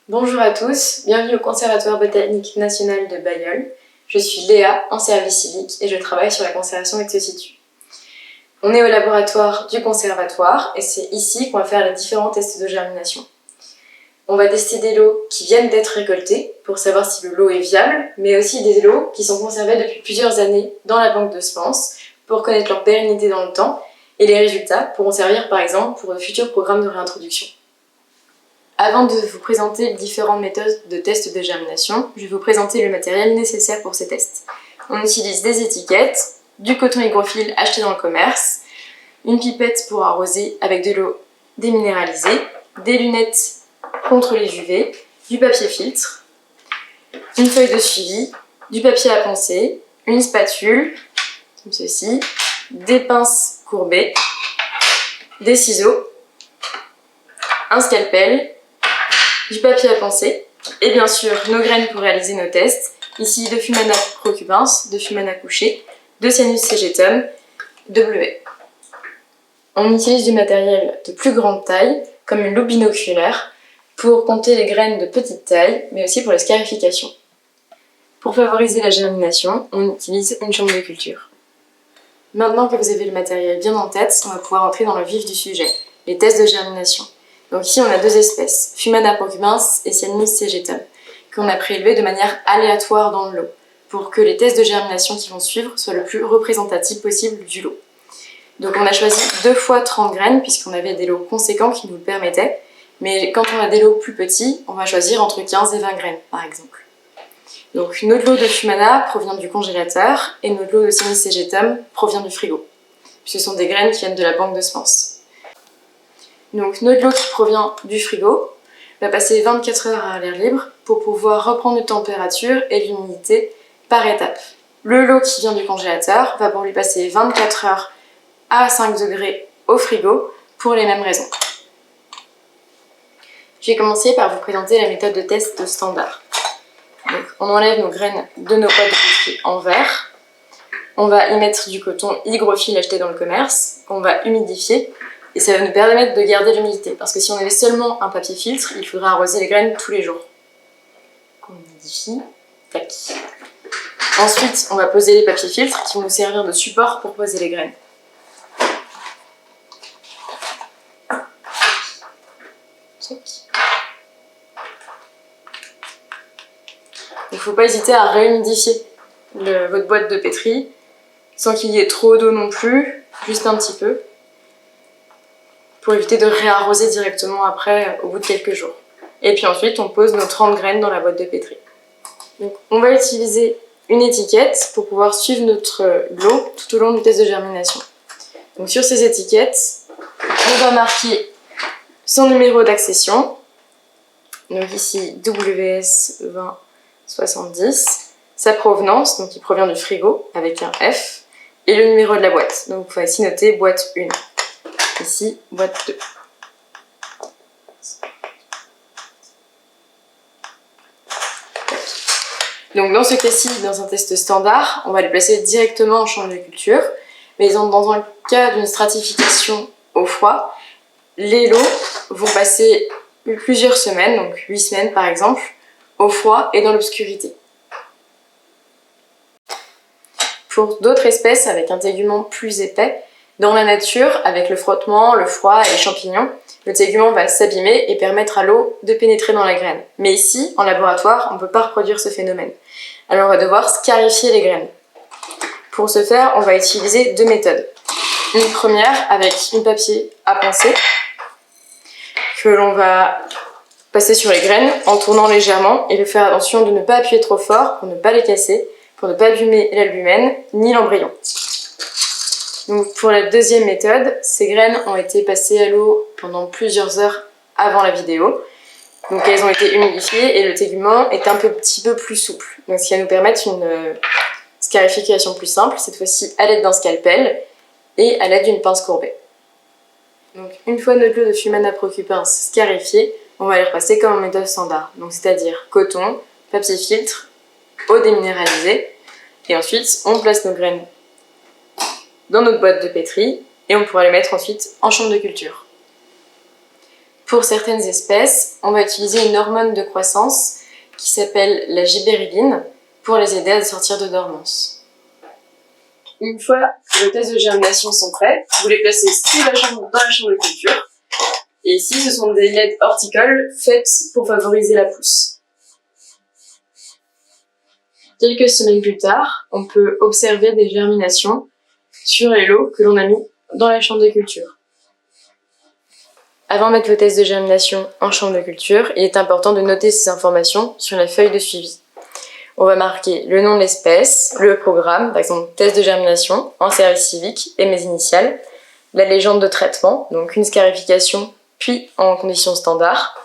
Bonjour à tous, bienvenue au Conservatoire botanique national de Bailleul. Je suis Léa, en service civique, et je travaille sur la conservation ex situ. On est au laboratoire du conservatoire et c'est ici qu'on va faire les différents tests de germination. On va tester des lots qui viennent d'être récoltés pour savoir si le lot est viable, mais aussi des lots qui sont conservés depuis plusieurs années dans la banque de semences pour connaître leur pérennité dans le temps, et les résultats pourront servir par exemple pour de futurs programmes de réintroduction. Avant de vous présenter les différentes méthodes de tests de germination, je vais vous présenter le matériel nécessaire pour ces tests. On utilise des étiquettes, du coton hygrophile acheté dans le commerce, une pipette pour arroser avec de l'eau déminéralisée, des lunettes contre les UV, du papier filtre, une feuille de suivi, du papier à poncer, une spatule, comme ceci, des pinces courbées, des ciseaux, un scalpel, du papier à poncer et bien sûr nos graines pour réaliser nos tests. Ici de Fumana procubans, de Fumana couché, de Cyanus segetum, de bleuet. On utilise du matériel de plus grande taille, comme une loupe binoculaire, pour compter les graines de petite taille, mais aussi pour la scarification. Pour favoriser la germination, on utilise une chambre de culture. Maintenant que vous avez le matériel bien en tête, on va pouvoir entrer dans le vif du sujet, les tests de germination. Donc ici on a deux espèces, Fumana procubans et Cyanus segetum, qu'on a prélevés de manière aléatoire dans le lot, pour que les tests de germination qui vont suivre soient le plus représentatifs possible du lot. Donc on a choisi 2 fois 30 graines, puisqu'on avait des lots conséquents qui nous le permettaient, mais quand on a des lots plus petits, on va choisir entre 15 et 20 graines par exemple. Donc notre lot de Fumana provient du congélateur, et notre lot de Cyanus segetum provient du frigo. Ce sont des graines qui viennent de la banque de semences. Donc notre lot qui provient du frigo va passer 24 heures à l'air libre pour pouvoir reprendre une température et l'humidité par étapes. Le lot qui vient du congélateur va pour lui passer 24 heures à 5 degrés au frigo pour les mêmes raisons. Je vais commencer par vous présenter la méthode de test standard. Donc, on enlève nos graines de nos boîtes de pétri en verre. On va y mettre du coton hygrophile acheté dans le commerce, qu'on va humidifier. Et ça va nous permettre de garder l'humidité, parce que si on avait seulement un papier filtre, il faudrait arroser les graines tous les jours. On humidifie, tac. Ensuite, on va poser les papiers filtres qui vont nous servir de support pour poser les graines. Check. Il ne faut pas hésiter à réhumidifier votre boîte de pétri, sans qu'il y ait trop d'eau non plus, juste un petit peu, pour éviter de réarroser directement après au bout de quelques jours. Et puis ensuite, on pose nos 30 graines dans la boîte de pétri. Donc, on va utiliser une étiquette pour pouvoir suivre notre lot tout au long du test de germination. Donc sur ces étiquettes, on va marquer son numéro d'accession, donc ici WS 2070, sa provenance, donc il provient du frigo avec un F, et le numéro de la boîte. Donc on va ici noter boîte 1. Ici, boîte 2. Donc dans ce cas-ci, dans un test standard, on va les placer directement en chambre de culture, mais dans un cas d'une stratification au froid, les lots vont passer plusieurs semaines, donc 8 semaines par exemple, au froid et dans l'obscurité. Pour d'autres espèces avec un tégument plus épais, dans la nature, avec le frottement, le froid et les champignons, le tégument va s'abîmer et permettre à l'eau de pénétrer dans la graine. Mais ici, en laboratoire, on ne peut pas reproduire ce phénomène. Alors on va devoir scarifier les graines. Pour ce faire, on va utiliser 2 méthodes. Une première avec un papier à poncer, que l'on va passer sur les graines en tournant légèrement et de faire attention de ne pas appuyer trop fort pour ne pas les casser, pour ne pas abîmer l'albumène ni l'embryon. Donc pour la deuxième méthode, ces graines ont été passées à l'eau pendant plusieurs heures avant la vidéo. Donc elles ont été humidifiées et le tégument est un petit peu plus souple. Donc ce qui va nous permettre une scarification plus simple, cette fois-ci à l'aide d'un scalpel et à l'aide d'une pince courbée. Donc une fois notre lot de Fumana procubans scarifié, on va les repasser comme en méthode standard. Donc c'est-à-dire coton, papier filtre, eau déminéralisée. Et ensuite, on place nos graines dans notre boîte de pétri et on pourra les mettre ensuite en chambre de culture. Pour certaines espèces, on va utiliser une hormone de croissance qui s'appelle la gibberelline pour les aider à sortir de dormance. Une fois que vos tests de germination sont prêts, vous les placez dans la chambre de culture. Et ici, ce sont des LED horticoles faites pour favoriser la pousse. Quelques semaines plus tard, on peut observer des germinations sur les lots que l'on a mis dans la chambre de culture. Avant de mettre vos tests de germination en chambre de culture, il est important de noter ces informations sur la feuille de suivi. On va marquer le nom de l'espèce, le programme, par exemple test de germination, en service civique et mes initiales, la légende de traitement, donc une scarification puis en conditions standards,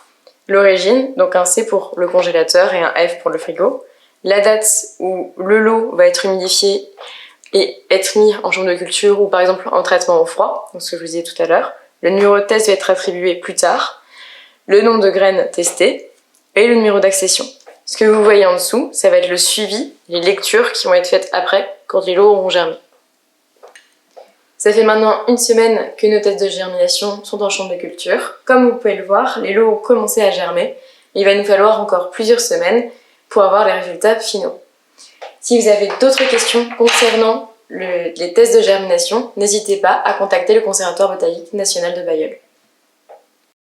l'origine, donc un C pour le congélateur et un F pour le frigo, la date où le lot va être humidifié et être mis en chambre de culture ou par exemple en traitement au froid, donc ce que je vous disais tout à l'heure. Le numéro de test va être attribué plus tard, le nombre de graines testées et le numéro d'accession. Ce que vous voyez en dessous, ça va être le suivi, les lectures qui vont être faites après, quand les lots auront germé. Ça fait maintenant une semaine que nos tests de germination sont en chambre de culture. Comme vous pouvez le voir, les lots ont commencé à germer. Il va nous falloir encore plusieurs semaines pour avoir les résultats finaux. Si vous avez d'autres questions concernant les tests de germination, n'hésitez pas à contacter le Conservatoire botanique national de Bailleul.